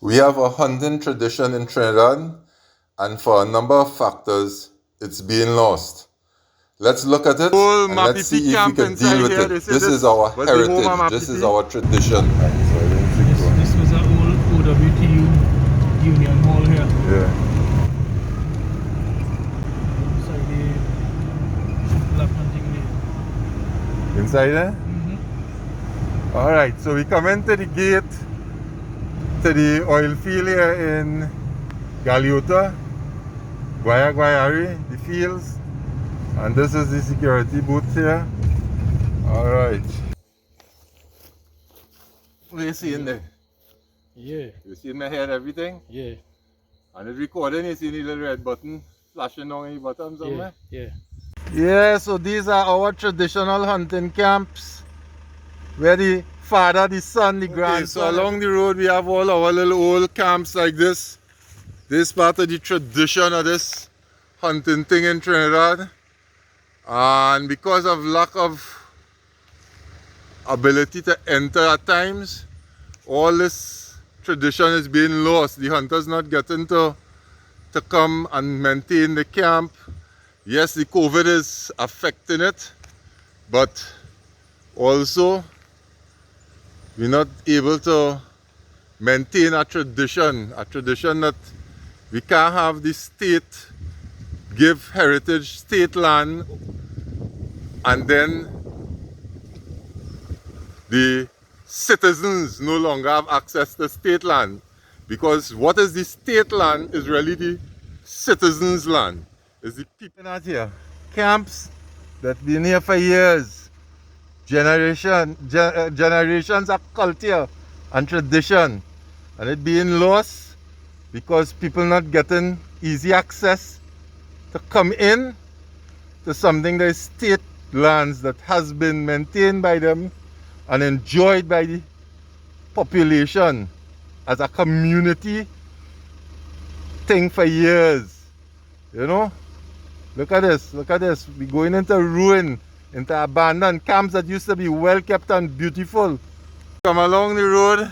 We have a hunting tradition in Trinidad, and for a number of factors, it's being lost. Let's look at it and let's see if we can deal with it. This is our heritage, this is our tradition. This was an old OWTU Union Hall here. Yeah. Inside the black hunting lane. Inside there? Alright, so we come into the gate to the oil field here in Galeota, Guayaguayare, the fields. And this is the security booth here. Alright. What are you seeing there? Yeah, You see my head, everything? yeah, And it's recording, you see the little red button flashing on the bottom somewhere? yeah. Yeah, so these are our traditional hunting camps where the father, the son, the grandson. So along the road we have all our little old camps like this. This part of the tradition of this hunting thing in Trinidad. And because of lack of ability to enter at times, all this tradition is being lost. The hunters not getting to come and maintain the camp. Yes, the COVID is affecting it, but also we're not able to maintain a tradition that we can't have the state give heritage state land and then the citizens no longer have access to state land, because what is the state land is really the citizens' land. It's the people out here. Camps that been here for years, generations of culture and tradition, and it being lost because people not getting easy access to come in to something that is state lands that has been maintained by them and enjoyed by the population as a community thing for years. You know? Look at this, look at this. We're going into ruin, into abandoned camps that used to be well kept and beautiful. Come along the road.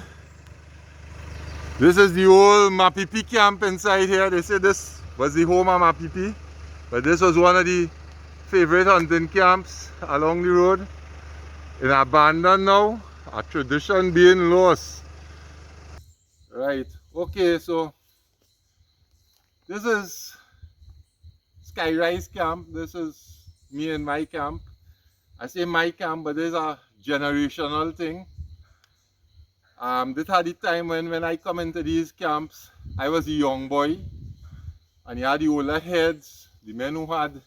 This is the old Mapipi camp inside here. They say this was the home of Mapipi, but this was one of the favorite hunting camps along the road. In abandon now, a tradition being lost. Right, okay, so this is Skyrise camp. This is me and my camp. I say my camp, but there's a generational thing. This had the time when I come into these camps, I was a young boy, and you had the older heads, the men who had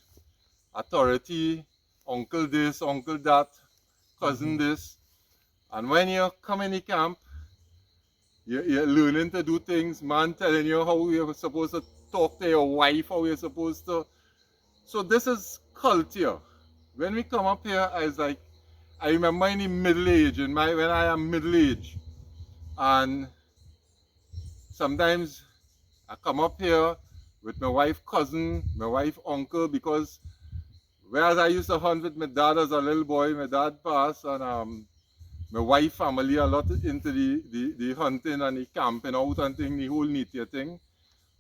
authority, uncle this, uncle that, cousin this. And when you come in the camp, you're learning to do things, man telling you how you're supposed to talk to your wife, how you're supposed to. So this is culture. When we come up here, I remember in the middle age, when I am middle age, and sometimes I come up here with my wife cousin, my wife uncle, because whereas I used to hunt with my dad as a little boy, my dad passed, and my wife family a lot into the hunting and the camping out and thing, the whole nature thing.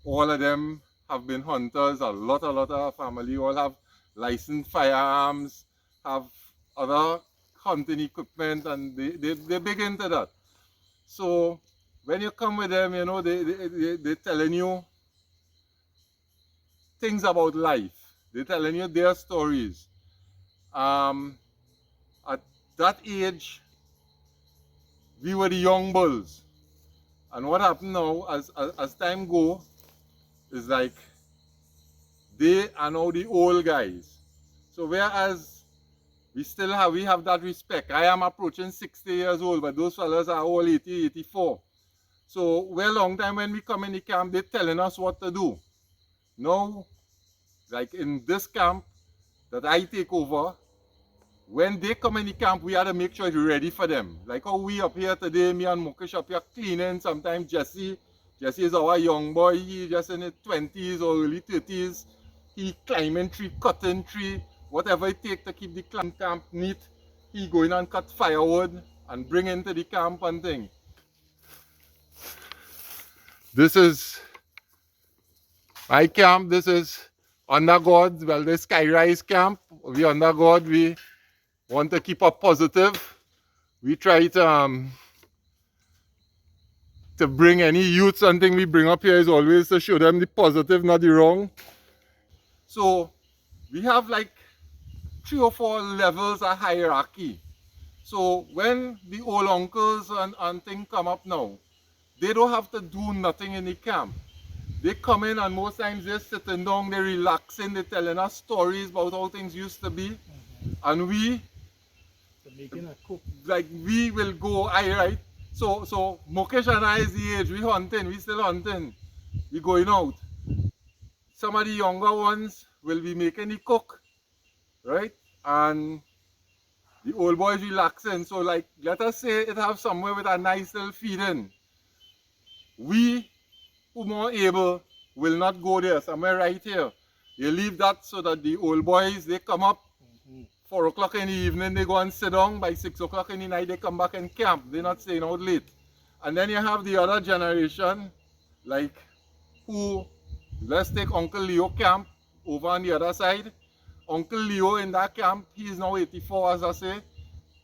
All of them have been hunters, a lot of family all have licensed firearms, have other hunting equipment, and they're big into that. So when you come with them, you know, they're telling you things about life. They're telling you their stories. At that age, we were the young bulls. And what happened now, as time go, is like they are now the old guys. So whereas we have that respect. I am approaching 60 years old, but those fellas are all 80, 84. So we're a long time when we come in the camp, they're telling us what to do. Now, like in this camp that I take over, when they come in the camp, we have to make sure it's ready for them. Like how we up here today, me and Mukesh up here cleaning. Sometimes Jesse is our young boy. He just in his 20s or early 30s. He climbing tree, cutting tree, whatever it takes to keep the camp neat. He going and cut firewood and bring into the camp and thing. This is my camp. This is under God. Well, this Skyrise camp. We under God. We want to keep up positive. We try to bring any youth, something we bring up here is always to show them the positive, not the wrong. So we have like 3 or 4 levels of hierarchy. So when the old uncles and things come up now, they don't have to do nothing in the camp. They come in and most times they're sitting down, they're relaxing, they're telling us stories about how things used to be. And we, Making a cook. like we will go, right? So Mukesh and I is the age, we hunting, we still hunting. We going out. Some of the younger ones will be making the cook, right? And the old boys relaxing. So like, let us say it have somewhere with a nice little feeding. We who more able will not go there, somewhere right here. You leave that so that the old boys, they come up 4 o'clock in the evening, they go and sit down. By 6 o'clock in the night, they come back and camp. They're not staying out late. And then you have the other generation, like who, let's take Uncle Leo camp over on the other side. Uncle Leo in that camp, he is now 84, as I say.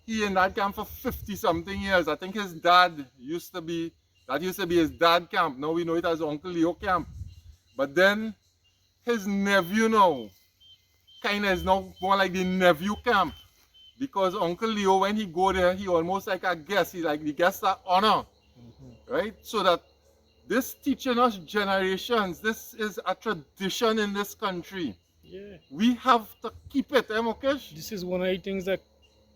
He in that camp for 50 something years. I think his dad used to be, that used to be his dad camp. Now we know it as Uncle Leo camp. But then his nephew now, kind of is now more like the nephew camp. Because Uncle Leo, when he go there, he almost like a guest. He like the guest of honor. Right? So that this teaching us generations, this is a tradition in this country. Yeah. We have to keep it, Mukesh? This is one of the things that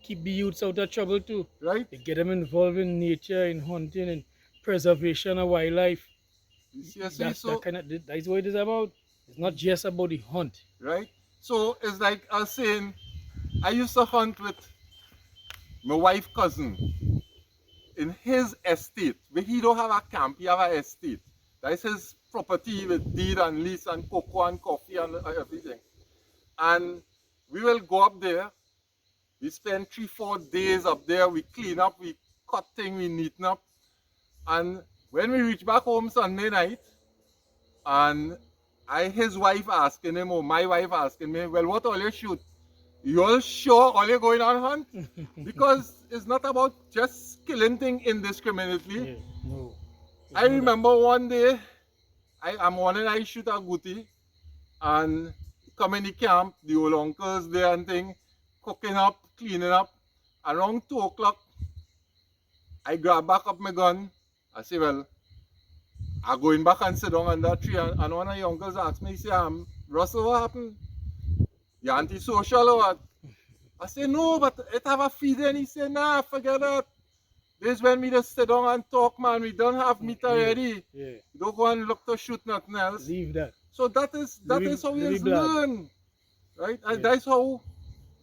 keep the youths out of trouble too. Right? They get them involved in nature, in hunting, and preservation of wildlife. That's That's what it is about. It's not just about the hunt. Right? So it's like I was saying, I used to hunt with my wife's cousin in his estate. Where he don't have a camp, he have an estate. That is his property with deed and lease and cocoa and coffee and everything. And we will go up there. We spend 3-4 days up there. We clean up, we cut things, we neaten up. And when we reach back home Sunday night, and his wife asking him, or my wife asking me, well, what all you shoot? You all sure all you going on hunt? Because it's not about just killing things indiscriminately. Yeah, no. I remember one day, I shoot a goatee, and come in the camp, the old uncles there and thing, cooking up, cleaning up. Around 2 o'clock, I grab back up my gun. I say, well, I'm going back and sit down under a tree. And one of the uncles asked me, he said, Russell, what happened? You antisocial or what? I say, no, but it have a feeder. And he said, nah, forget that. This when we just sit down and talk, man. We don't have meat already. Yeah. We don't go and look to shoot nothing else. Leave that. So that is how we learn. Right? And Yeah. that's how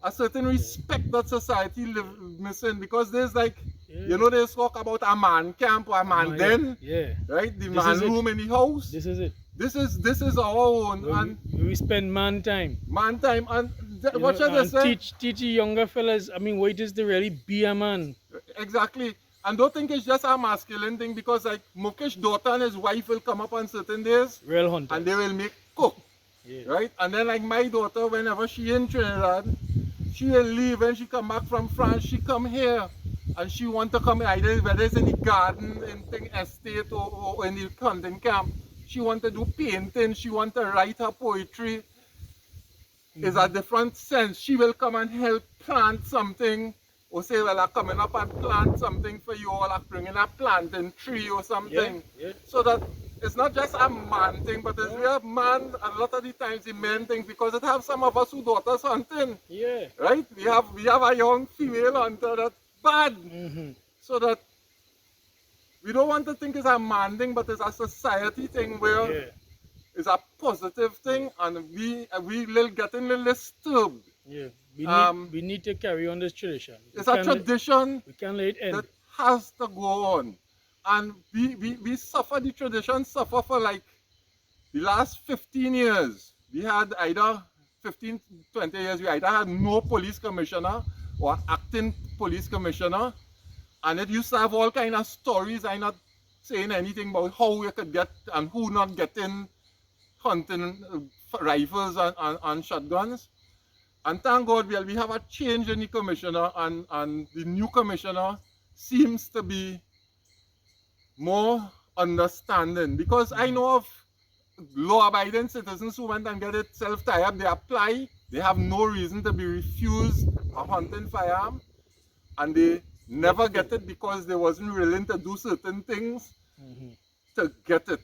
a certain respect that society missing. Because there's like, you know, they talk about a man camp or a man den. Yeah. Right? The This man is it. room in the house. This is it. This is our own. Where And we spend man time. man time. And You what know, should I and say? teach the younger fellas, I mean, what it is to really be a man. Exactly. And don't think it's just a masculine thing, because like Mukesh's daughter and his wife will come up on certain days Real hunter. and they will make cook. Yeah. Right? And then like my daughter, whenever she in Trinidad, she will leave. When she come back from France, she come here. And she want to come either whether it's in the garden, in the estate or in the hunting camp. She want to do painting, she want to write her poetry. It's a different sense. She will come and help plant something. Or say, well, I'm coming up and plant something for you, or I'm bringing a planting tree or something. Yeah. So that it's not just a man thing, but it's real man, a lot of the times the men thing, because it have some of us who daughters hunting. Yeah. Right? We have a young female hunter that's bad. So that we don't want to think it's a man thing, but it's a society thing where it's a positive thing, and we getting a little disturbed. Yeah. We need to carry on this tradition. It's a tradition We can't let it end. that has to go on. And we suffer, the tradition suffer for like the last 15 years. We had either 15, 20 years, we either had no police commissioner or acting police commissioner. And it used to have all kind of stories. I'm not saying anything about how you could get and who not getting hunting rifles and shotguns. And thank God, well, we have a change in the commissioner, and the new commissioner seems to be more understanding, because I know of law-abiding citizens who went and get it self-tied. They apply, they have no reason to be refused a hunting firearm, and they never get it because they wasn't willing to do certain things to get it.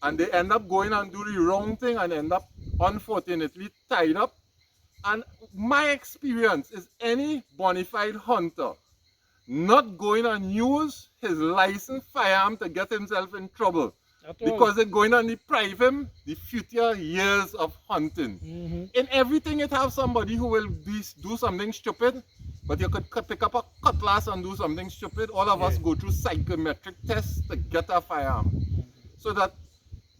And they end up going and do the wrong thing and end up, unfortunately, tied up. And my experience is any bona fide hunter not going and use his licensed firearm to get himself in trouble, because it's going to deprive him the future years of hunting. In everything, it have somebody who will do something stupid, but you could pick up a cutlass and do something stupid. All of us go through psychometric tests to get a firearm. So that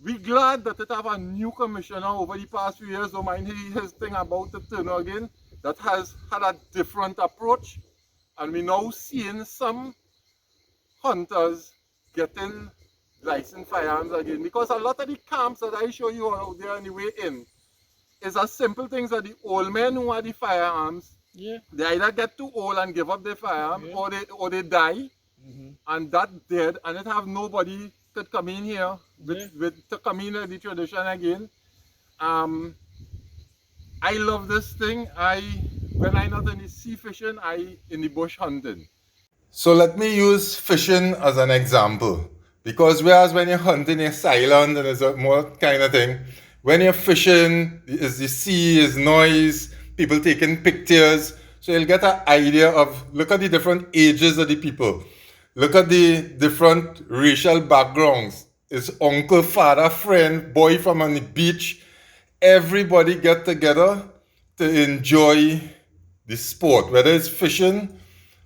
we're glad that it have a new commissioner over the past few years. Don't mind his thing about the turn again, that has had a different approach. And we're now seeing some hunters getting licensed firearms again. Because a lot of the camps that I show you out there on the way in is as simple things that the old men who have the firearms, they either get too old and give up their firearm, or they die, and that dead, and it have nobody could come in here to come in the tradition again. I love this thing. When I not in the sea fishing, I in the bush hunting. So let me use fishing as an example. Because whereas when you're hunting, you're silent and it's a more kind of thing. When you're fishing, is the sea, is noise, people taking pictures. So you'll get an idea of, look at the different ages of the people. Look at the different racial backgrounds. It's uncle, father, friend, boy from on the beach. Everybody get together to enjoy the sport. Whether it's fishing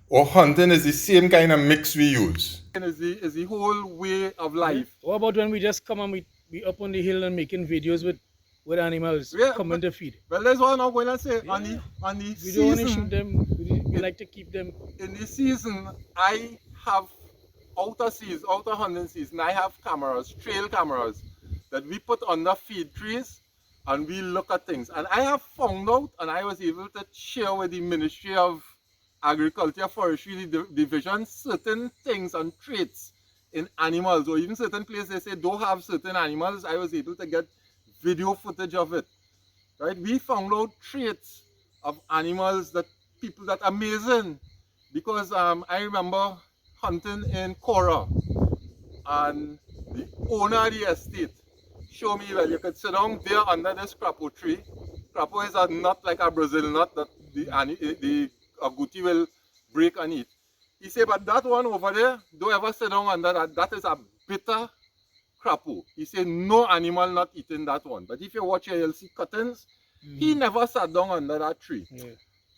or hunting, is the same kind of mix we use. Is the whole way of life. What about when we just come and we up on the hill and making videos with animals coming to feed? Well, that's what I'm going to say. On the we season, don't want to shoot them. We like to keep them. In the season, I have outer hunting season, I have cameras, trail cameras, that we put under feed trees and we look at things. And I have found out, and I was able to share with the Ministry of Agriculture, Forestry Division, certain things and traits in animals, or even certain places they say don't have certain animals. I was able to get video footage of it. Right? We found out traits of animals that amazing. Because I remember hunting in Cora, and the owner of the estate showed me, well, you could sit down there under this crapo tree. Crapo is a nut like a Brazil nut that the agouti will break and eat. He said, but that one over there, don't ever sit down under that. That is a bitter crapo. He said, no animal not eating that one. But if you watch here, you'll see cuttings. He never sat down under that tree.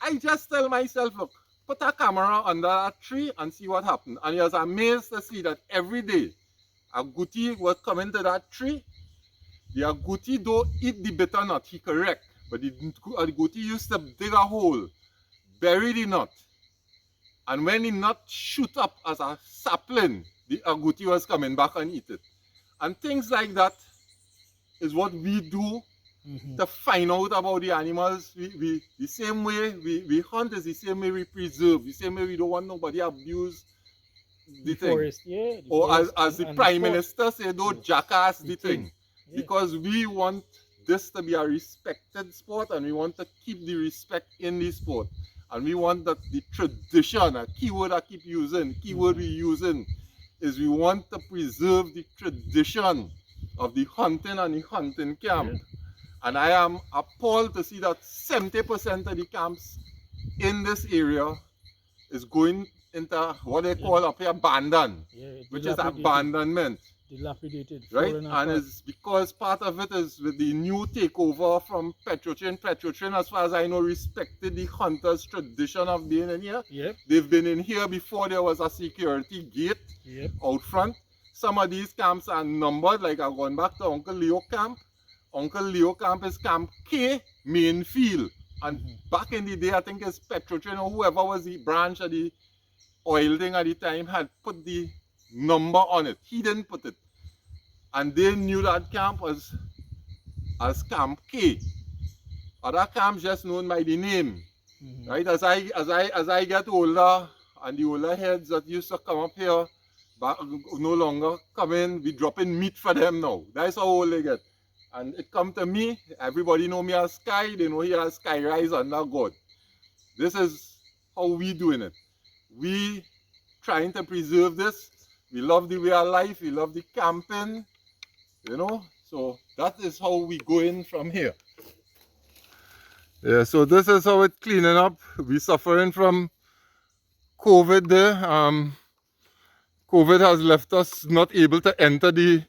I just tell myself, look, put a camera under that tree and see what happened. And he was amazed to see that every day, agouti was coming to that tree. The agouti don't eat the bitter nut, he correct. But the agouti used to dig a hole, bury the nut, and when the nut shoot up as a sapling, the agouti was coming back and eat it. And things like that is what we do to find out about the animals. The same way we hunt is the same way we preserve, the same way we don't want nobody abuse the thing. Forest, or as the Prime Minister said, don't jackass the thing. Because we want this to be a respected sport, and we want to keep the respect in the sport. And we want that the tradition, a keyword I keep using, keyword we're using, is we want to preserve the tradition of the hunting and the hunting camp. And I am appalled to see that 70% of the camps in this area is going into what they call up here abandon, which is abandonment. Dilapidated. Right? And it's because part of it is with the new takeover from PETROTRIN. PETROTRIN, as far as I know, respected the hunters' tradition of being in here. They've been in here before there was a security gate out front. Some of these camps are numbered, like I'm going back to Uncle Leo camp. Uncle Leo camp is Camp K, main field. And back in the day, I think it's PETROTRIN or whoever was the branch of the oil thing at the time had put the number on it. He didn't put it. And they knew that camp as Camp K. Other camps just known by the name. Right? As I get older, and the older heads that used to come up here no longer come in, we dropping meat for them now. That's how old they get. And it come to me, everybody know me as Sky, they know here as Sky Rise under God. This is how we doing it. We trying to preserve this. We love the way of life, we love the camping, you know. So that is how we go in from here. Yeah, so this is how it's cleaning up. We suffering from COVID there. COVID has left us not able to enter the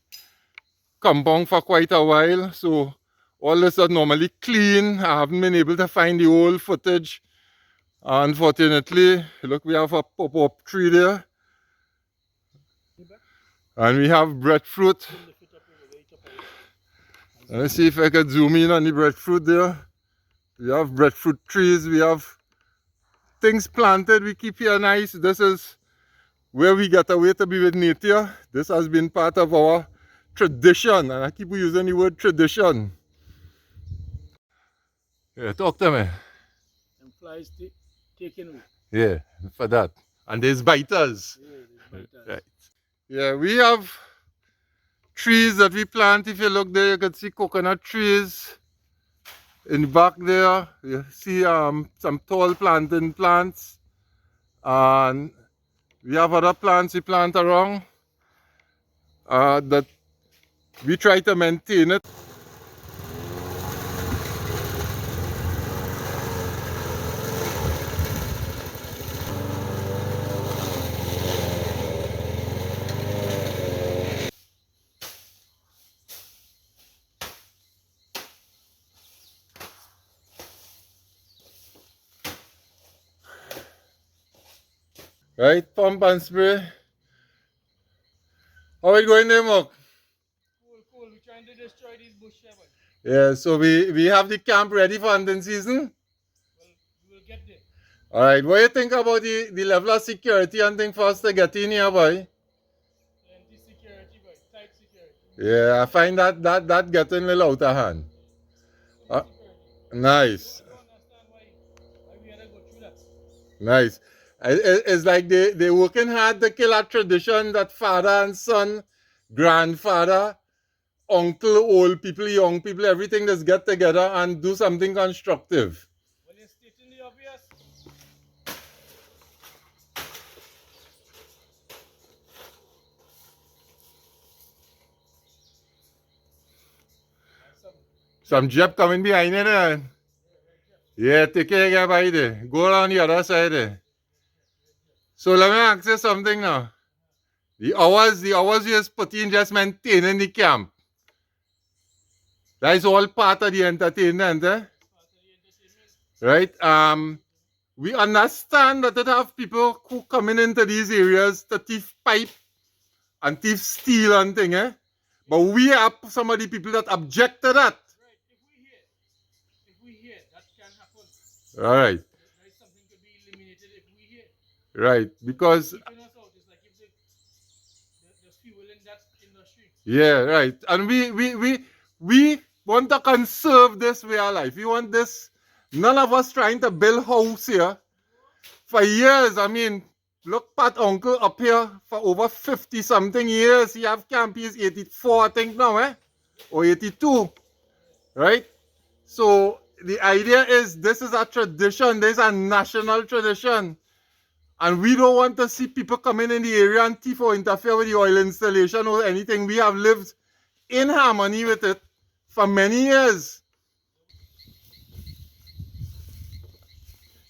compound for quite a while. So all this is normally clean. I haven't been able to find the old footage. Unfortunately, look, we have a pop-up tree there. And we have breadfruit. Let's see if I can zoom in on the breadfruit there. We have breadfruit trees. We have things planted. We keep here nice. This is where we get away to be with nature. This has been part of our tradition. And I keep using the word tradition. Yeah, talk to me. And flies taken away. Yeah, for that. And there's biters. Yeah, there's biters. Right. Yeah, we have trees that we plant. If you look there, you can see coconut trees. In the back there, you see some tall planting plants. And we have other plants we plant around that we try to maintain it. Right, pump and spray. How it going there, Mark? Cool. We're trying to destroy these bushes. Yeah, so we have the camp ready for hunting season. Well, we will get there. Alright, what do you think about the level of security and thing for us to get in here, boy? Plenty security, boy. Tight security. Yeah, I find that getting a little out of hand. Nice. I don't understand why we had to go through that. Nice. It's like they're working hard to kill a tradition that father and son, grandfather, uncle, old people, young people, everything just get together and do something constructive. Well, you're stating the obvious. Some jeb coming behind you there. Yeah, take care by there. Go around the other side there. So let me ask you something now. The hours you just put in just maintaining the camp. That is all part of the entertainment, eh? Right? We understand that it have people who coming into these areas to thief pipe and thief steel and thing, eh? But we have some of the people that object to that. Right. If we hear that can happen. All right. Right, something could be eliminated if we hear. Right, because Keeping us out is like if there's fuel in that industry. yeah, right. And we want to conserve this way of life. We want this. None of us trying to build house here. For years, I mean, look, Pat Uncle up here for over 50 something years. He have camp, he's 84 I think now, eh? Or 82. Right? So the idea is this is a tradition, this is a national tradition. And we don't want to see people coming in the area and thief or interfere with the oil installation or anything. We have lived in harmony with it for many years.